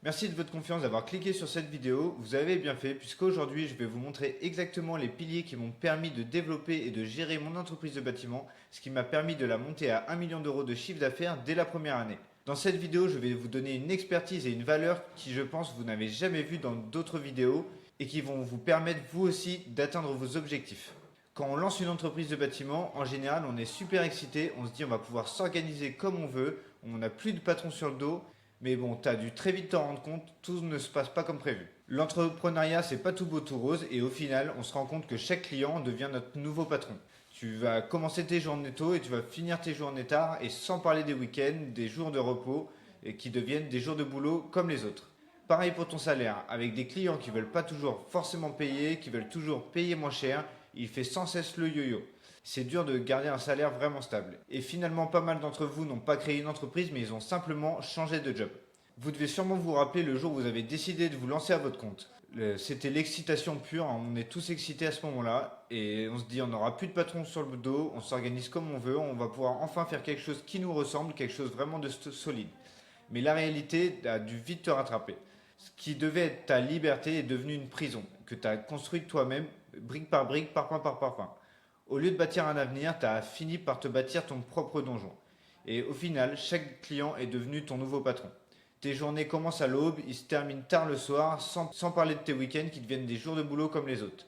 Merci de votre confiance d'avoir cliqué sur cette vidéo, vous avez bien fait puisqu'aujourd'hui je vais vous montrer exactement les piliers qui m'ont permis de développer et de gérer mon entreprise de bâtiment, ce qui m'a permis de la monter à 1 million d'euros de chiffre d'affaires dès la première année. Dans cette vidéo, je vais vous donner une expertise et une valeur qui je pense vous n'avez jamais vu dans d'autres vidéos et qui vont vous permettre vous aussi d'atteindre vos objectifs. Quand on lance une entreprise de bâtiment, en général on est super excité, on se dit on va pouvoir s'organiser comme on veut, on n'a plus de patron sur le dos. Mais bon, tu as dû très vite t'en rendre compte, tout ne se passe pas comme prévu. L'entrepreneuriat, c'est pas tout beau tout rose et au final, on se rend compte que chaque client devient notre nouveau patron. Tu vas commencer tes journées tôt et tu vas finir tes journées tard et sans parler des week-ends, des jours de repos et qui deviennent des jours de boulot comme les autres. Pareil pour ton salaire, avec des clients qui veulent pas toujours forcément payer, qui veulent toujours payer moins cher, il fait sans cesse le yo-yo. C'est dur de garder un salaire vraiment stable. Et finalement, pas mal d'entre vous n'ont pas créé une entreprise, mais ils ont simplement changé de job. Vous devez sûrement vous rappeler le jour où vous avez décidé de vous lancer à votre compte. C'était l'excitation pure, hein. On est tous excités à ce moment-là, et on se dit on n'aura plus de patron sur le dos, on s'organise comme on veut, on va pouvoir enfin faire quelque chose qui nous ressemble, quelque chose vraiment de solide. Mais la réalité a dû vite te rattraper. Ce qui devait être ta liberté est devenu une prison, que tu as construite toi-même, brique par brique, par point par point. Au lieu de bâtir un avenir, tu as fini par te bâtir ton propre donjon. Et au final, chaque client est devenu ton nouveau patron. Tes journées commencent à l'aube, ils se terminent tard le soir, sans parler de tes week-ends qui deviennent des jours de boulot comme les autres.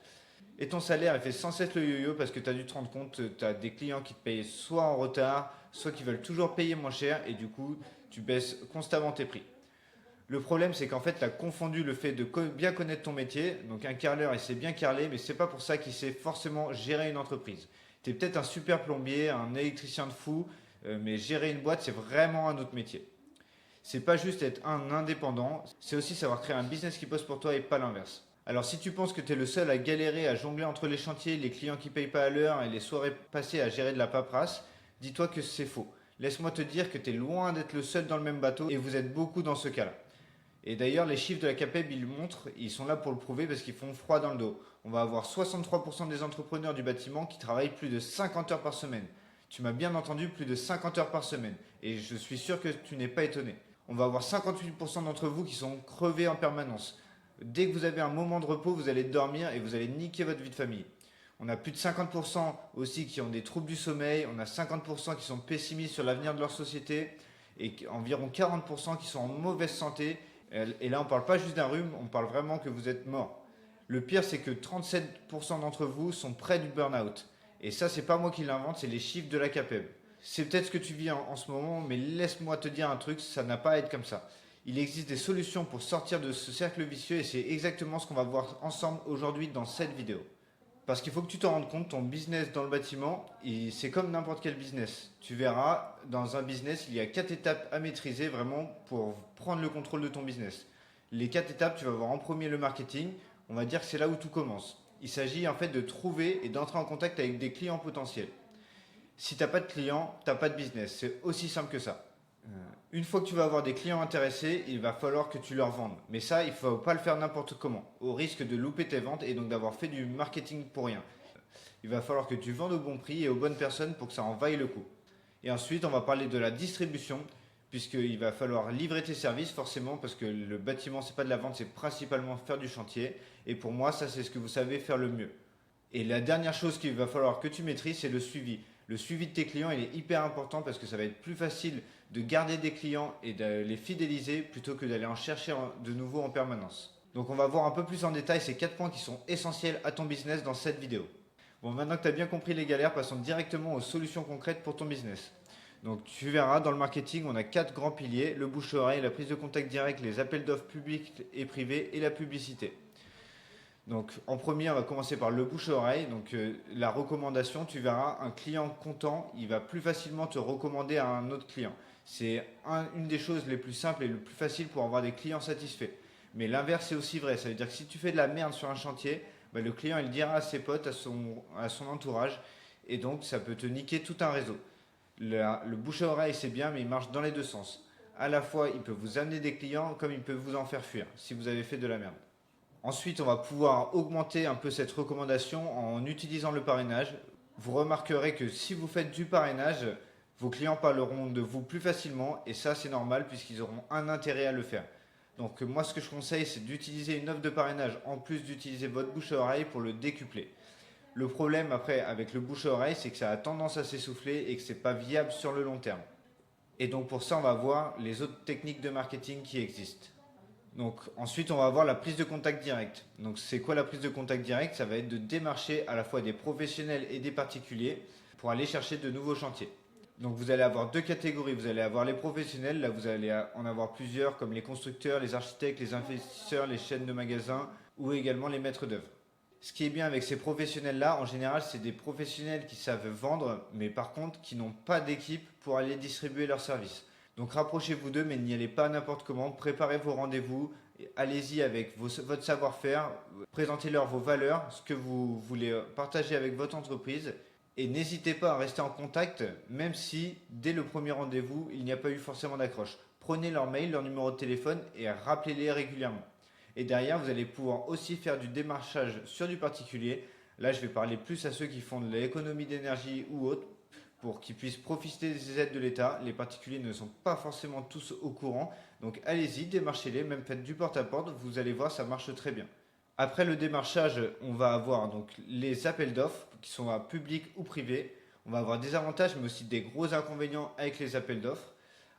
Et ton salaire, il fait sans cesse le yo-yo parce que tu as dû te rendre compte, tu as des clients qui te payent soit en retard, soit qui veulent toujours payer moins cher, et du coup, tu baisses constamment tes prix. Le problème, c'est qu'en fait, tu as confondu le fait de bien connaître ton métier. Donc, un carreleur, il sait bien carreler, mais c'est pas pour ça qu'il sait forcément gérer une entreprise. Tu es peut-être un super plombier, un électricien de fou, mais gérer une boîte, c'est vraiment un autre métier. C'est pas juste être un indépendant, c'est aussi savoir créer un business qui bosse pour toi et pas l'inverse. Alors, si tu penses que tu es le seul à galérer, à jongler entre les chantiers, les clients qui payent pas à l'heure et les soirées passées à gérer de la paperasse, dis-toi que c'est faux. Laisse-moi te dire que tu es loin d'être le seul dans le même bateau et vous êtes beaucoup dans ce cas-là. Et d'ailleurs, les chiffres de la CAPEB, ils le montrent, ils sont là pour le prouver parce qu'ils font froid dans le dos. On va avoir 63% des entrepreneurs du bâtiment qui travaillent plus de 50 heures par semaine. Tu m'as bien entendu, plus de 50 heures par semaine. Et je suis sûr que tu n'es pas étonné. On va avoir 58% d'entre vous qui sont crevés en permanence. Dès que vous avez un moment de repos, vous allez dormir et vous allez niquer votre vie de famille. On a plus de 50% aussi qui ont des troubles du sommeil, on a 50% qui sont pessimistes sur l'avenir de leur société et environ 40% qui sont en mauvaise santé. Et là, on ne parle pas juste d'un rhume, on parle vraiment que vous êtes mort. Le pire, c'est que 37% d'entre vous sont près du burn-out. Et ça, c'est pas moi qui l'invente, c'est les chiffres de la CAPEB. C'est peut-être ce que tu vis en ce moment, mais laisse-moi te dire un truc, ça n'a pas à être comme ça. Il existe des solutions pour sortir de ce cercle vicieux et c'est exactement ce qu'on va voir ensemble aujourd'hui dans cette vidéo. Parce qu'il faut que tu t'en rendes compte, ton business dans le bâtiment, c'est comme n'importe quel business. Tu verras, dans un business, il y a 4 étapes à maîtriser vraiment pour prendre le contrôle de ton business. Les 4 étapes, tu vas voir en premier le marketing. On va dire que c'est là où tout commence. Il s'agit en fait de trouver et d'entrer en contact avec des clients potentiels. Si tu n'as pas de clients, tu n'as pas de business. C'est aussi simple que ça. Une fois que tu vas avoir des clients intéressés, il va falloir que tu leur vendes. Mais ça, il ne faut pas le faire n'importe comment, au risque de louper tes ventes et donc d'avoir fait du marketing pour rien. Il va falloir que tu vendes au bon prix et aux bonnes personnes pour que ça en vaille le coup. Et ensuite, on va parler de la distribution, puisqu'il va falloir livrer tes services forcément, parce que le bâtiment, c'est pas de la vente, c'est principalement faire du chantier. Et pour moi, ça, c'est ce que vous savez faire le mieux. Et la dernière chose qu'il va falloir que tu maîtrises, c'est le suivi. Le suivi de tes clients, il est hyper important parce que ça va être plus facile de garder des clients et de les fidéliser plutôt que d'aller en chercher de nouveaux en permanence. Donc on va voir un peu plus en détail ces 4 points qui sont essentiels à ton business dans cette vidéo. Bon, maintenant que tu as bien compris les galères, passons directement aux solutions concrètes pour ton business. Donc tu verras, dans le marketing, on a 4 grands piliers, le bouche-oreille, la prise de contact direct, les appels d'offres publics et privés et la publicité. Donc en premier, on va commencer par le bouche-oreille. Donc la recommandation, tu verras, un client content, il va plus facilement te recommander à un autre client. C'est une des choses les plus simples et les plus faciles pour avoir des clients satisfaits. Mais l'inverse est aussi vrai. Ça veut dire que si tu fais de la merde sur un chantier, bah, le client il dira à ses potes, à son entourage, et donc ça peut te niquer tout un réseau. Le bouche-oreille c'est bien, mais il marche dans les deux sens. À la fois, il peut vous amener des clients comme il peut vous en faire fuir si vous avez fait de la merde. Ensuite, on va pouvoir augmenter un peu cette recommandation en utilisant le parrainage. Vous remarquerez que si vous faites du parrainage, vos clients parleront de vous plus facilement et ça c'est normal puisqu'ils auront un intérêt à le faire. Donc moi ce que je conseille c'est d'utiliser une offre de parrainage en plus d'utiliser votre bouche à oreille pour le décupler. Le problème après avec le bouche à oreille c'est que ça a tendance à s'essouffler et que c'est pas viable sur le long terme. Et donc pour ça on va voir les autres techniques de marketing qui existent. Donc ensuite on va avoir la prise de contact direct. Donc c'est quoi la prise de contact direct? Ça va être de démarcher à la fois des professionnels et des particuliers pour aller chercher de nouveaux chantiers. Donc vous allez avoir deux catégories, vous allez avoir les professionnels, là vous allez en avoir plusieurs comme les constructeurs, les architectes, les investisseurs, les chaînes de magasins ou également les maîtres d'œuvre. Ce qui est bien avec ces professionnels-là, en général, c'est des professionnels qui savent vendre, mais par contre qui n'ont pas d'équipe pour aller distribuer leurs services. Donc rapprochez-vous d'eux, mais n'y allez pas n'importe comment, préparez vos rendez-vous, allez-y avec votre savoir-faire, présentez-leur vos valeurs, ce que vous voulez partager avec votre entreprise, et n'hésitez pas à rester en contact, même si dès le premier rendez-vous, il n'y a pas eu forcément d'accroche. Prenez leur mail, leur numéro de téléphone et rappelez-les régulièrement. Et derrière, vous allez pouvoir aussi faire du démarchage sur du particulier. Là, je vais parler plus à ceux qui font de l'économie d'énergie ou autre pour qu'ils puissent profiter des aides de l'État. Les particuliers ne sont pas forcément tous au courant. Donc allez-y, démarchez-les, même faites du porte-à-porte, vous allez voir, ça marche très bien. Après le démarchage, on va avoir donc les appels d'offres qui sont à public ou privé. On va avoir des avantages mais aussi des gros inconvénients avec les appels d'offres.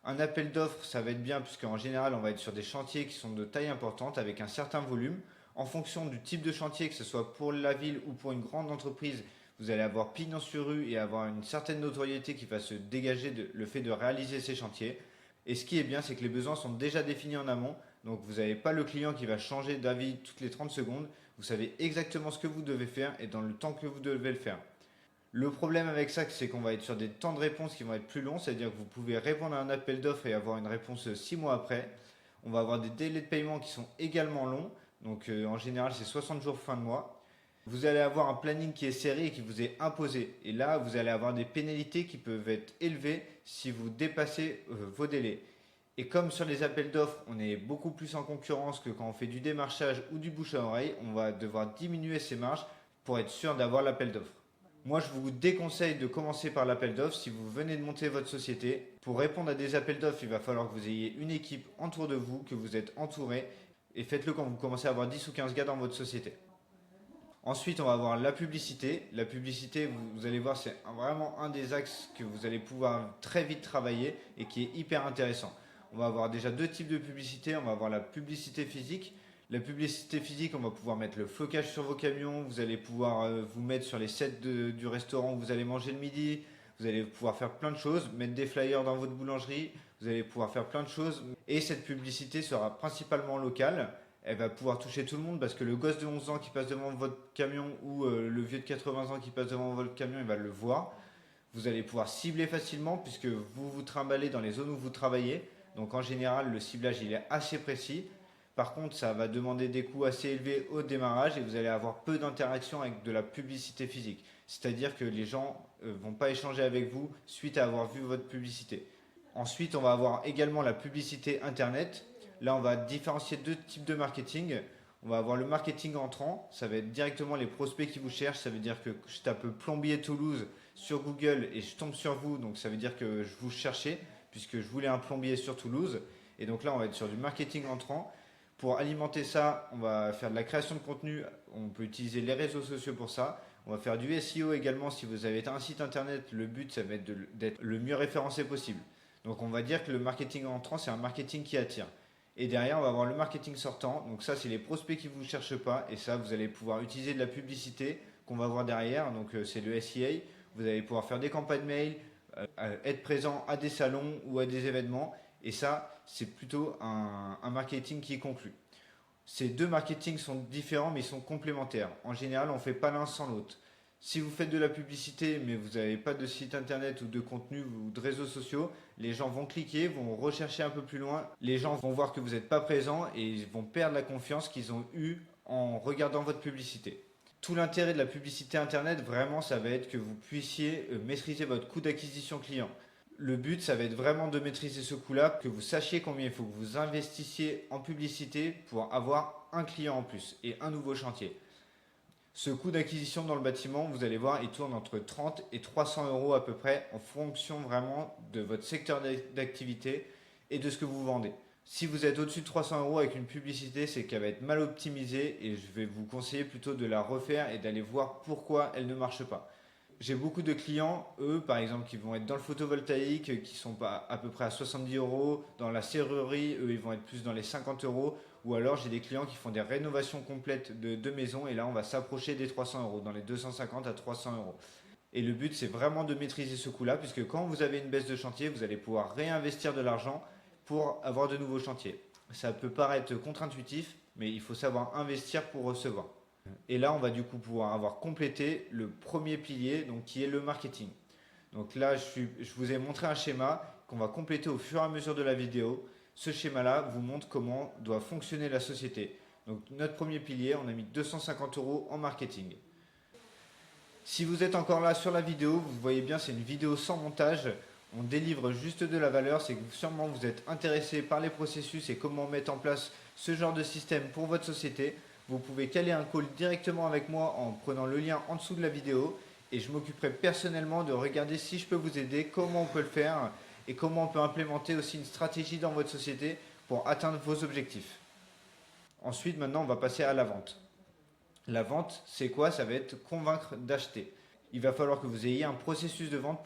Un appel d'offres, ça va être bien puisqu'en général, on va être sur des chantiers qui sont de taille importante avec un certain volume. En fonction du type de chantier, que ce soit pour la ville ou pour une grande entreprise, vous allez avoir pignon sur rue et avoir une certaine notoriété qui va se dégager de le fait de réaliser ces chantiers. Et ce qui est bien, c'est que les besoins sont déjà définis en amont. Donc vous n'avez pas le client qui va changer d'avis toutes les 30 secondes. Vous savez exactement ce que vous devez faire et dans le temps que vous devez le faire. Le problème avec ça, c'est qu'on va être sur des temps de réponse qui vont être plus longs. C'est-à-dire que vous pouvez répondre à un appel d'offres et avoir une réponse 6 mois après. On va avoir des délais de paiement qui sont également longs. Donc en général, c'est 60 jours fin de mois. Vous allez avoir un planning qui est serré et qui vous est imposé. Et là, vous allez avoir des pénalités qui peuvent être élevées si vous dépassez vos délais. Et comme sur les appels d'offres, on est beaucoup plus en concurrence que quand on fait du démarchage ou du bouche à oreille, on va devoir diminuer ses marges pour être sûr d'avoir l'appel d'offres. Moi, je vous déconseille de commencer par l'appel d'offres si vous venez de monter votre société. Pour répondre à des appels d'offres, il va falloir que vous ayez une équipe autour de vous, que vous êtes entouré. Et faites-le quand vous commencez à avoir 10 ou 15 gars dans votre société. Ensuite, on va avoir la publicité. La publicité, vous allez voir, c'est vraiment un des axes que vous allez pouvoir très vite travailler et qui est hyper intéressant. On va avoir déjà deux types de publicité. On va avoir la publicité physique. La publicité physique, on va pouvoir mettre le flocage sur vos camions. Vous allez pouvoir vous mettre sur les sets du restaurant où vous allez manger le midi. Vous allez pouvoir faire plein de choses, mettre des flyers dans votre boulangerie. Vous allez pouvoir faire plein de choses. Et cette publicité sera principalement locale. Elle va pouvoir toucher tout le monde parce que le gosse de 11 ans qui passe devant votre camion ou le vieux de 80 ans qui passe devant votre camion, il va le voir. Vous allez pouvoir cibler facilement puisque vous vous trimballez dans les zones où vous travaillez. Donc en général, le ciblage il est assez précis. Par contre, ça va demander des coûts assez élevés au démarrage et vous allez avoir peu d'interaction avec de la publicité physique. C'est-à-dire que les gens ne vont pas échanger avec vous suite à avoir vu votre publicité. Ensuite, on va avoir également la publicité Internet. Là, on va différencier deux types de marketing. On va avoir le marketing entrant, ça va être directement les prospects qui vous cherchent. Ça veut dire que je tape plombier Toulouse sur Google et je tombe sur vous. Donc ça veut dire que je vous cherchais puisque je voulais un plombier sur Toulouse. Et donc là, on va être sur du marketing entrant. Pour alimenter ça, on va faire de la création de contenu. On peut utiliser les réseaux sociaux pour ça. On va faire du SEO également. Si vous avez un site internet, le but, ça va être d'être le mieux référencé possible. Donc on va dire que le marketing entrant, c'est un marketing qui attire. Et derrière, on va avoir le marketing sortant. Donc ça, c'est les prospects qui ne vous cherchent pas. Et ça, vous allez pouvoir utiliser de la publicité qu'on va voir derrière. Donc c'est le SEA. Vous allez pouvoir faire des campagnes mail, être présent à des salons ou à des événements. Et ça, c'est plutôt un marketing qui est conclu. Ces deux marketings sont différents mais ils sont complémentaires. En général, on ne fait pas l'un sans l'autre. Si vous faites de la publicité mais vous n'avez pas de site internet ou de contenu ou de réseaux sociaux, les gens vont cliquer, vont rechercher un peu plus loin. Les gens vont voir que vous n'êtes pas présent et ils vont perdre la confiance qu'ils ont eue en regardant votre publicité. Tout l'intérêt de la publicité internet, vraiment, ça va être que vous puissiez maîtriser votre coût d'acquisition client. Le but, ça va être vraiment de maîtriser ce coût-là, que vous sachiez combien il faut que vous investissiez en publicité pour avoir un client en plus et un nouveau chantier. Ce coût d'acquisition dans le bâtiment, vous allez voir, il tourne entre 30 et 300 euros à peu près en fonction vraiment de votre secteur d'activité et de ce que vous vendez. Si vous êtes au-dessus de 300 € avec une publicité, c'est qu'elle va être mal optimisée et je vais vous conseiller plutôt de la refaire et d'aller voir pourquoi elle ne marche pas. J'ai beaucoup de clients, eux par exemple, qui vont être dans le photovoltaïque, qui sont pas à peu près à 70 €. Dans la serrurerie, eux, ils vont être plus dans les 50 €. Ou alors j'ai des clients qui font des rénovations complètes de maisons et là on va s'approcher des 300 €, dans les 250 à 300 €. Et le but c'est vraiment de maîtriser ce coût-là, puisque quand vous avez une baisse de chantier, vous allez pouvoir réinvestir de l'argent pour avoir de nouveaux chantiers. Ça peut paraître contre-intuitif, mais il faut savoir investir pour recevoir. Et là, on va du coup pouvoir avoir complété le premier pilier, donc qui est le marketing. Donc là, je vous ai montré un schéma qu'on va compléter au fur et à mesure de la vidéo. Ce schéma-là vous montre comment doit fonctionner la société. Donc notre premier pilier, on a mis 250 € en marketing. Si vous êtes encore là sur la vidéo, vous voyez bien, c'est une vidéo sans montage. On délivre juste de la valeur, c'est que sûrement vous êtes intéressé par les processus et comment mettre en place ce genre de système pour votre société. Vous pouvez caler un call directement avec moi en prenant le lien en dessous de la vidéo et je m'occuperai personnellement de regarder si je peux vous aider, comment on peut le faire et comment on peut implémenter aussi une stratégie dans votre société pour atteindre vos objectifs. Ensuite, maintenant, on va passer à la vente. La vente, c'est quoi? Ça va être convaincre d'acheter. Il va falloir que vous ayez un processus de vente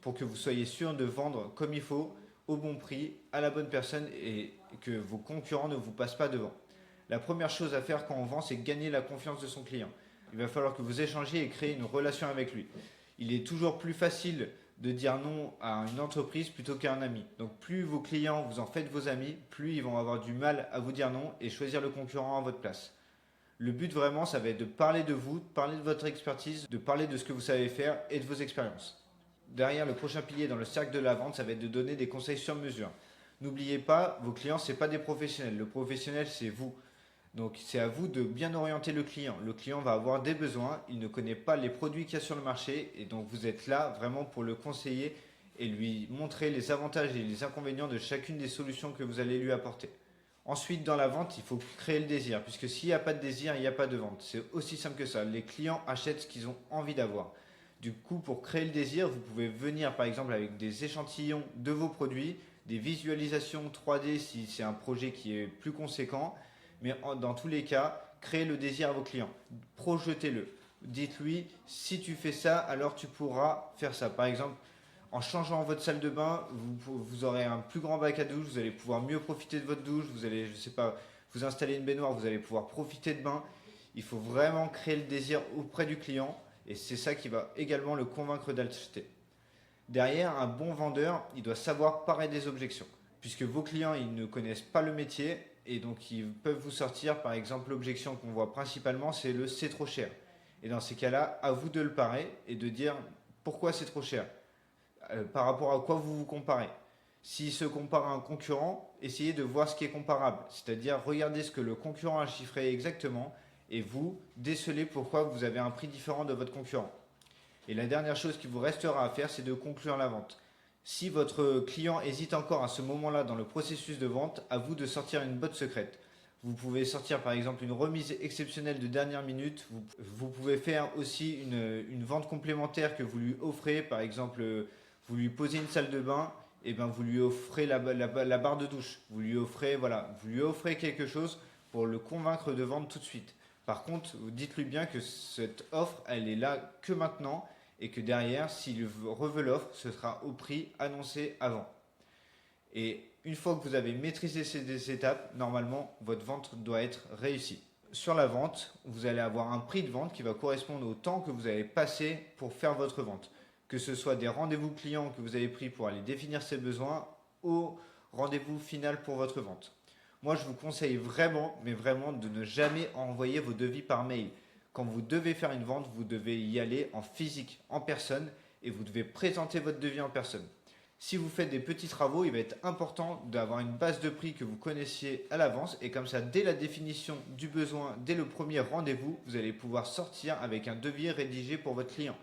pour que vous soyez sûr de vendre comme il faut, au bon prix, à la bonne personne et que vos concurrents ne vous passent pas devant. La première chose à faire quand on vend, c'est gagner la confiance de son client. Il va falloir que vous échangiez et créer une relation avec lui. Il est toujours plus facile de dire non à une entreprise plutôt qu'à un ami. Donc plus vos clients vous en faites vos amis, plus ils vont avoir du mal à vous dire non et choisir le concurrent à votre place. Le but vraiment, ça va être de parler de vous, de parler de votre expertise, de parler de ce que vous savez faire et de vos expériences. Derrière, le prochain pilier dans le cercle de la vente, ça va être de donner des conseils sur mesure. N'oubliez pas, vos clients, ce n'est pas des professionnels. Le professionnel, c'est vous. Donc c'est à vous de bien orienter le client. Le client va avoir des besoins, il ne connaît pas les produits qu'il y a sur le marché et donc vous êtes là vraiment pour le conseiller et lui montrer les avantages et les inconvénients de chacune des solutions que vous allez lui apporter. Ensuite, dans la vente, il faut créer le désir, puisque s'il n'y a pas de désir, il n'y a pas de vente. C'est aussi simple que ça. Les clients achètent ce qu'ils ont envie d'avoir. Du coup, pour créer le désir, vous pouvez venir par exemple avec des échantillons de vos produits, des visualisations 3D si c'est un projet qui est plus conséquent, mais dans tous les cas, créez le désir à vos clients. Projetez-le. Dites-lui, si tu fais ça, alors tu pourras faire ça. Par exemple, en changeant votre salle de bain, vous aurez un plus grand bac à douche, vous allez pouvoir mieux profiter de votre douche, vous allez, je sais pas, vous installer une baignoire, vous allez pouvoir profiter de bain. Il faut vraiment créer le désir auprès du client et c'est ça qui va également le convaincre d'acheter. Derrière, un bon vendeur, il doit savoir parer des objections, puisque vos clients, ils ne connaissent pas le métier et donc ils peuvent vous sortir, par exemple, l'objection qu'on voit principalement, c'est le c'est trop cher. Et dans ces cas-là, à vous de le parer et de dire pourquoi c'est trop cher. Par rapport à quoi vous vous comparez. S'il se compare à un concurrent, essayez de voir ce qui est comparable. C'est-à-dire, regardez ce que le concurrent a chiffré exactement et vous décelez pourquoi vous avez un prix différent de votre concurrent. Et la dernière chose qui vous restera à faire, c'est de conclure la vente. Si votre client hésite encore à ce moment-là dans le processus de vente, à vous de sortir une botte secrète. Vous pouvez sortir par exemple une remise exceptionnelle de dernière minute. Vous pouvez faire aussi une vente complémentaire que vous lui offrez. Par exemple, vous lui posez une salle de bain, et ben vous lui offrez la barre de douche. Vous lui offrez quelque chose pour le convaincre de vendre tout de suite. Par contre, dites-lui bien que cette offre, elle est là que maintenant et que derrière, s'il reveut l'offre, ce sera au prix annoncé avant. Et une fois que vous avez maîtrisé ces étapes, normalement, votre vente doit être réussie. Sur la vente, vous allez avoir un prix de vente qui va correspondre au temps que vous avez passé pour faire votre vente. Que ce soit des rendez-vous clients que vous avez pris pour aller définir ses besoins au rendez-vous final pour votre vente. Moi, je vous conseille vraiment, mais vraiment, de ne jamais envoyer vos devis par mail. Quand vous devez faire une vente, vous devez y aller en physique, en personne, et vous devez présenter votre devis en personne. Si vous faites des petits travaux, il va être important d'avoir une base de prix que vous connaissiez à l'avance, et comme ça, dès la définition du besoin, dès le premier rendez-vous, vous allez pouvoir sortir avec un devis rédigé pour votre client.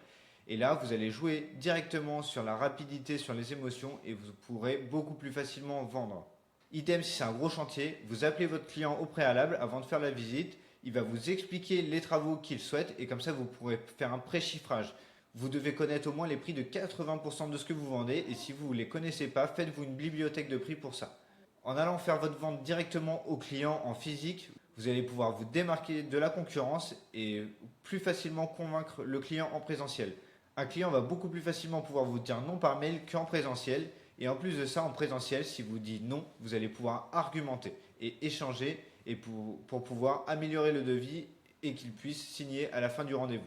Et là, vous allez jouer directement sur la rapidité, sur les émotions, et vous pourrez beaucoup plus facilement vendre. Idem si c'est un gros chantier, vous appelez votre client au préalable avant de faire la visite, il va vous expliquer les travaux qu'il souhaite et comme ça vous pourrez faire un pré-chiffrage. Vous devez connaître au moins les prix de 80% de ce que vous vendez et si vous ne les connaissez pas, faites-vous une bibliothèque de prix pour ça. En allant faire votre vente directement au client en physique, vous allez pouvoir vous démarquer de la concurrence et plus facilement convaincre le client en présentiel. Un client va beaucoup plus facilement pouvoir vous dire non par mail qu'en présentiel. Et en plus de ça, en présentiel, si vous dites non, vous allez pouvoir argumenter et échanger et pour pouvoir améliorer le devis et qu'il puisse signer à la fin du rendez-vous.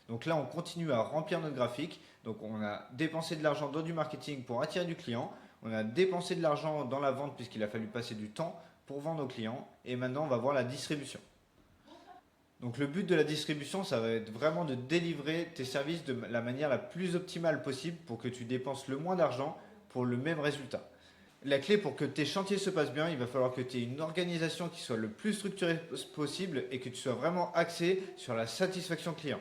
Donc là, on continue à remplir notre graphique. Donc on a dépensé de l'argent dans du marketing pour attirer du client. On a dépensé de l'argent dans la vente puisqu'il a fallu passer du temps pour vendre aux clients. Et maintenant, on va voir la distribution. Donc le but de la distribution, ça va être vraiment de délivrer tes services de la manière la plus optimale possible pour que tu dépenses le moins d'argent pour le même résultat. La clé pour que tes chantiers se passent bien, il va falloir que tu aies une organisation qui soit le plus structurée possible et que tu sois vraiment axé sur la satisfaction client.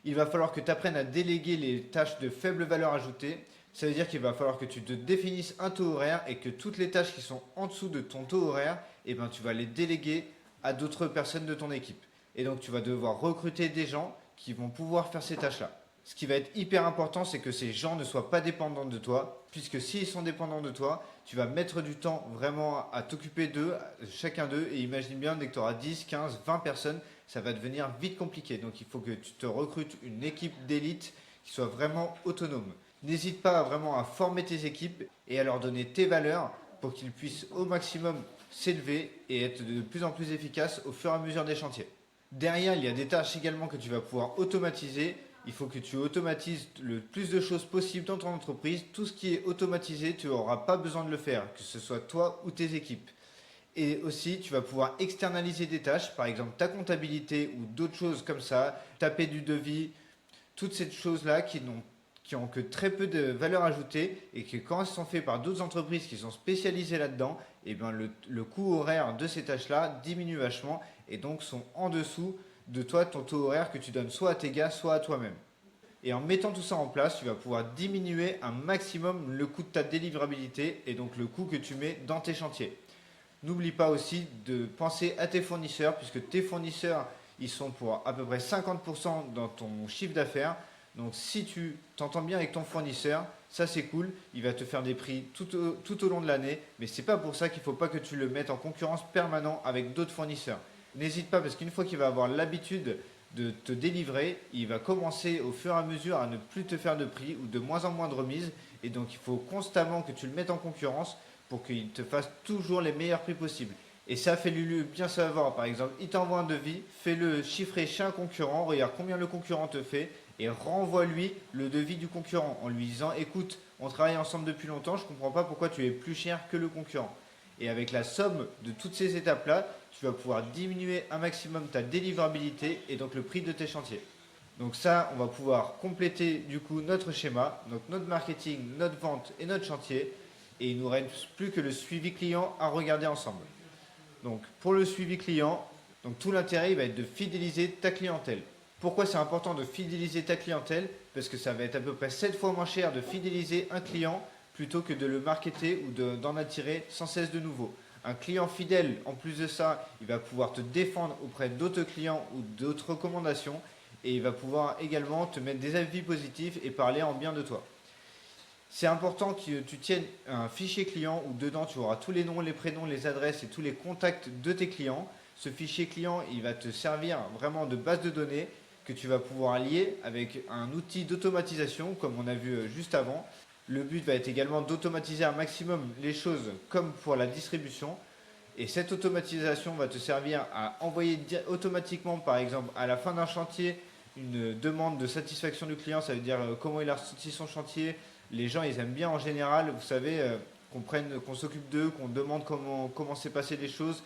Il va falloir que tu apprennes à déléguer les tâches de faible valeur ajoutée. Ça veut dire qu'il va falloir que tu te définisses un taux horaire et que toutes les tâches qui sont en dessous de ton taux horaire, tu vas les déléguer à d'autres personnes de ton équipe. Et donc tu vas devoir recruter des gens qui vont pouvoir faire ces tâches-là. Ce qui va être hyper important, c'est que ces gens ne soient pas dépendants de toi, puisque s'ils sont dépendants de toi, tu vas mettre du temps vraiment à t'occuper d'eux, chacun d'eux, et imagine bien, dès que tu auras 10, 15, 20 personnes, ça va devenir vite compliqué. Donc il faut que tu te recrutes une équipe d'élite qui soit vraiment autonome. N'hésite pas vraiment à former tes équipes et à leur donner tes valeurs pour qu'ils puissent au maximum s'élever et être de plus en plus efficaces au fur et à mesure des chantiers. Derrière, il y a des tâches également que tu vas pouvoir automatiser. Il faut que tu automatises le plus de choses possible dans ton entreprise. Tout ce qui est automatisé, tu n'auras pas besoin de le faire, que ce soit toi ou tes équipes. Et aussi, tu vas pouvoir externaliser des tâches, par exemple ta comptabilité ou d'autres choses comme ça, taper du devis, toutes ces choses-là qui ont que très peu de valeur ajoutée et que quand elles sont faites par d'autres entreprises qui sont spécialisées là-dedans, le coût horaire de ces tâches-là diminue vachement et donc sont en dessous de toi, ton taux horaire que tu donnes soit à tes gars, soit à toi-même. Et en mettant tout ça en place, tu vas pouvoir diminuer un maximum le coût de ta délivrabilité et donc le coût que tu mets dans tes chantiers. N'oublie pas aussi de penser à tes fournisseurs, puisque tes fournisseurs, ils sont pour à peu près 50% dans ton chiffre d'affaires. Donc si tu t'entends bien avec ton fournisseur, ça c'est cool, il va te faire des prix tout au long de l'année, mais c'est pas pour ça qu'il ne faut pas que tu le mettes en concurrence permanent avec d'autres fournisseurs. N'hésite pas parce qu'une fois qu'il va avoir l'habitude de te délivrer, il va commencer au fur et à mesure à ne plus te faire de prix ou de moins en moins de remises. Et donc il faut constamment que tu le mettes en concurrence pour qu'il te fasse toujours les meilleurs prix possibles. Et ça, fais-le bien savoir. Par exemple, il t'envoie un devis, fais-le chiffrer chez un concurrent, regarde combien le concurrent te fait et renvoie-lui le devis du concurrent en lui disant écoute, on travaille ensemble depuis longtemps, je ne comprends pas pourquoi tu es plus cher que le concurrent. Et avec la somme de toutes ces étapes-là, tu vas pouvoir diminuer un maximum ta délivrabilité et donc le prix de tes chantiers. Donc ça, on va pouvoir compléter du coup notre schéma, donc notre marketing, notre vente et notre chantier. Et il ne nous reste plus que le suivi client à regarder ensemble. Donc pour le suivi client, donc tout l'intérêt va être de fidéliser ta clientèle. Pourquoi c'est important de fidéliser ta clientèle? Parce que ça va être à peu près 7 fois moins cher de fidéliser un client plutôt que de le marketer ou d'en attirer sans cesse de nouveaux. Un client fidèle, en plus de ça, il va pouvoir te défendre auprès d'autres clients ou d'autres recommandations et il va pouvoir également te mettre des avis positifs et parler en bien de toi. C'est important que tu tiennes un fichier client où dedans tu auras tous les noms, les prénoms, les adresses et tous les contacts de tes clients. Ce fichier client, il va te servir vraiment de base de données que tu vas pouvoir lier avec un outil d'automatisation comme on a vu juste avant. Le but va être également d'automatiser un maximum les choses comme pour la distribution. Et cette automatisation va te servir à envoyer automatiquement, par exemple, à la fin d'un chantier, une demande de satisfaction du client. Ça veut dire comment il a ressenti son chantier. Les gens, ils aiment bien en général, vous savez, qu'on s'occupe d'eux, qu'on demande comment s'est passé les choses.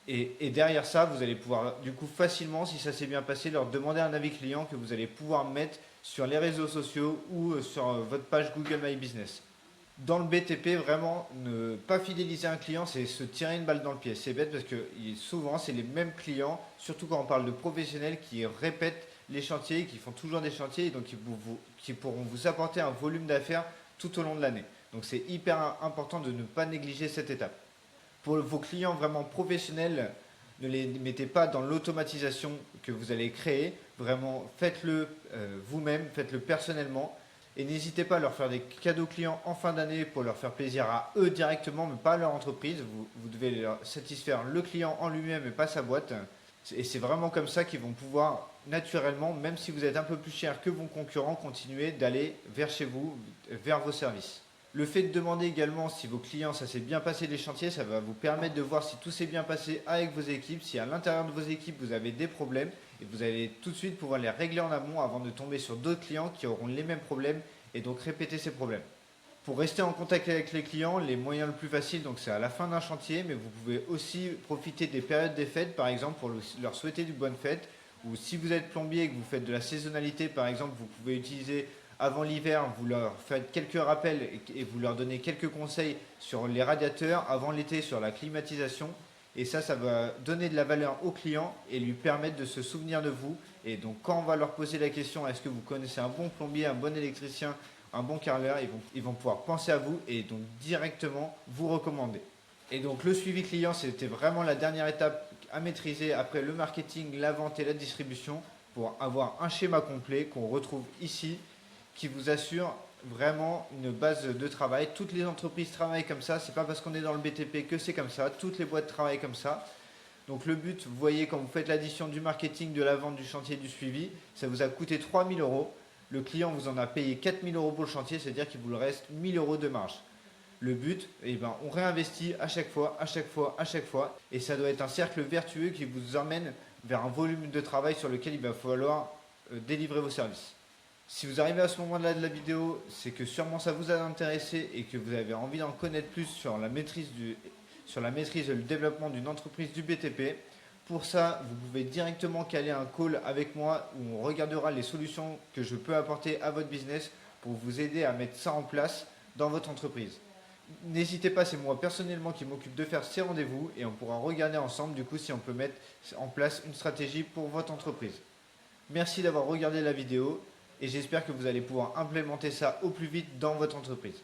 Et derrière ça, vous allez pouvoir, du coup, facilement, si ça s'est bien passé, leur demander un avis client que vous allez pouvoir mettre sur les réseaux sociaux ou sur votre page Google My Business. Dans le BTP, vraiment, ne pas fidéliser un client, c'est se tirer une balle dans le pied. C'est bête parce que souvent, c'est les mêmes clients, surtout quand on parle de professionnels qui répètent les chantiers, qui font toujours des chantiers et donc qui pourront vous apporter un volume d'affaires tout au long de l'année. Donc c'est hyper important de ne pas négliger cette étape. Pour vos clients vraiment professionnels, ne les mettez pas dans l'automatisation que vous allez créer. Vraiment, faites-le vous-même, faites-le personnellement. Et n'hésitez pas à leur faire des cadeaux clients en fin d'année pour leur faire plaisir à eux directement, mais pas à leur entreprise. Vous devez satisfaire le client en lui-même et pas sa boîte. Et c'est vraiment comme ça qu'ils vont pouvoir naturellement, même si vous êtes un peu plus cher que vos concurrents, continuer d'aller vers chez vous, vers vos services. Le fait de demander également si vos clients, ça s'est bien passé les chantiers, ça va vous permettre de voir si tout s'est bien passé avec vos équipes, si à l'intérieur de vos équipes vous avez des problèmes, et vous allez tout de suite pouvoir les régler en amont avant de tomber sur d'autres clients qui auront les mêmes problèmes et donc répéter ces problèmes. Pour rester en contact avec les clients, les moyens le plus facile, donc c'est à la fin d'un chantier, mais vous pouvez aussi profiter des périodes des fêtes, par exemple, pour leur souhaiter de bonnes fêtes. Ou si vous êtes plombier et que vous faites de la saisonnalité, par exemple, vous pouvez utiliser avant l'hiver, vous leur faites quelques rappels et vous leur donnez quelques conseils sur les radiateurs, avant l'été sur la climatisation. Et ça va donner de la valeur au client et lui permettre de se souvenir de vous. Et donc quand on va leur poser la question, est-ce que vous connaissez un bon plombier, un bon électricien, un bon carreleur, ils vont pouvoir penser à vous et donc directement vous recommander. Et donc le suivi client, c'était vraiment la dernière étape à maîtriser après le marketing, la vente et la distribution pour avoir un schéma complet qu'on retrouve ici qui vous assure vraiment une base de travail. Toutes les entreprises travaillent comme ça, c'est pas parce qu'on est dans le BTP que c'est comme ça, toutes les boîtes travaillent comme ça. Donc le but, vous voyez, quand vous faites l'addition du marketing, de la vente, du chantier, du suivi, ça vous a coûté 3 000 euros. Le client vous en a payé 4 000 euros pour le chantier, c'est-à-dire qu'il vous reste 1 000 euros de marge. Le but, on réinvestit à chaque fois, à chaque fois, à chaque fois. Et ça doit être un cercle vertueux qui vous emmène vers un volume de travail sur lequel il va falloir délivrer vos services. Si vous arrivez à ce moment-là de la vidéo, c'est que sûrement ça vous a intéressé et que vous avez envie d'en connaître plus sur la maîtrise et le développement d'une entreprise du BTP. Pour ça, vous pouvez directement caler un call avec moi où on regardera les solutions que je peux apporter à votre business pour vous aider à mettre ça en place dans votre entreprise. N'hésitez pas, c'est moi personnellement qui m'occupe de faire ces rendez-vous et on pourra regarder ensemble du coup si on peut mettre en place une stratégie pour votre entreprise. Merci d'avoir regardé la vidéo et j'espère que vous allez pouvoir implémenter ça au plus vite dans votre entreprise.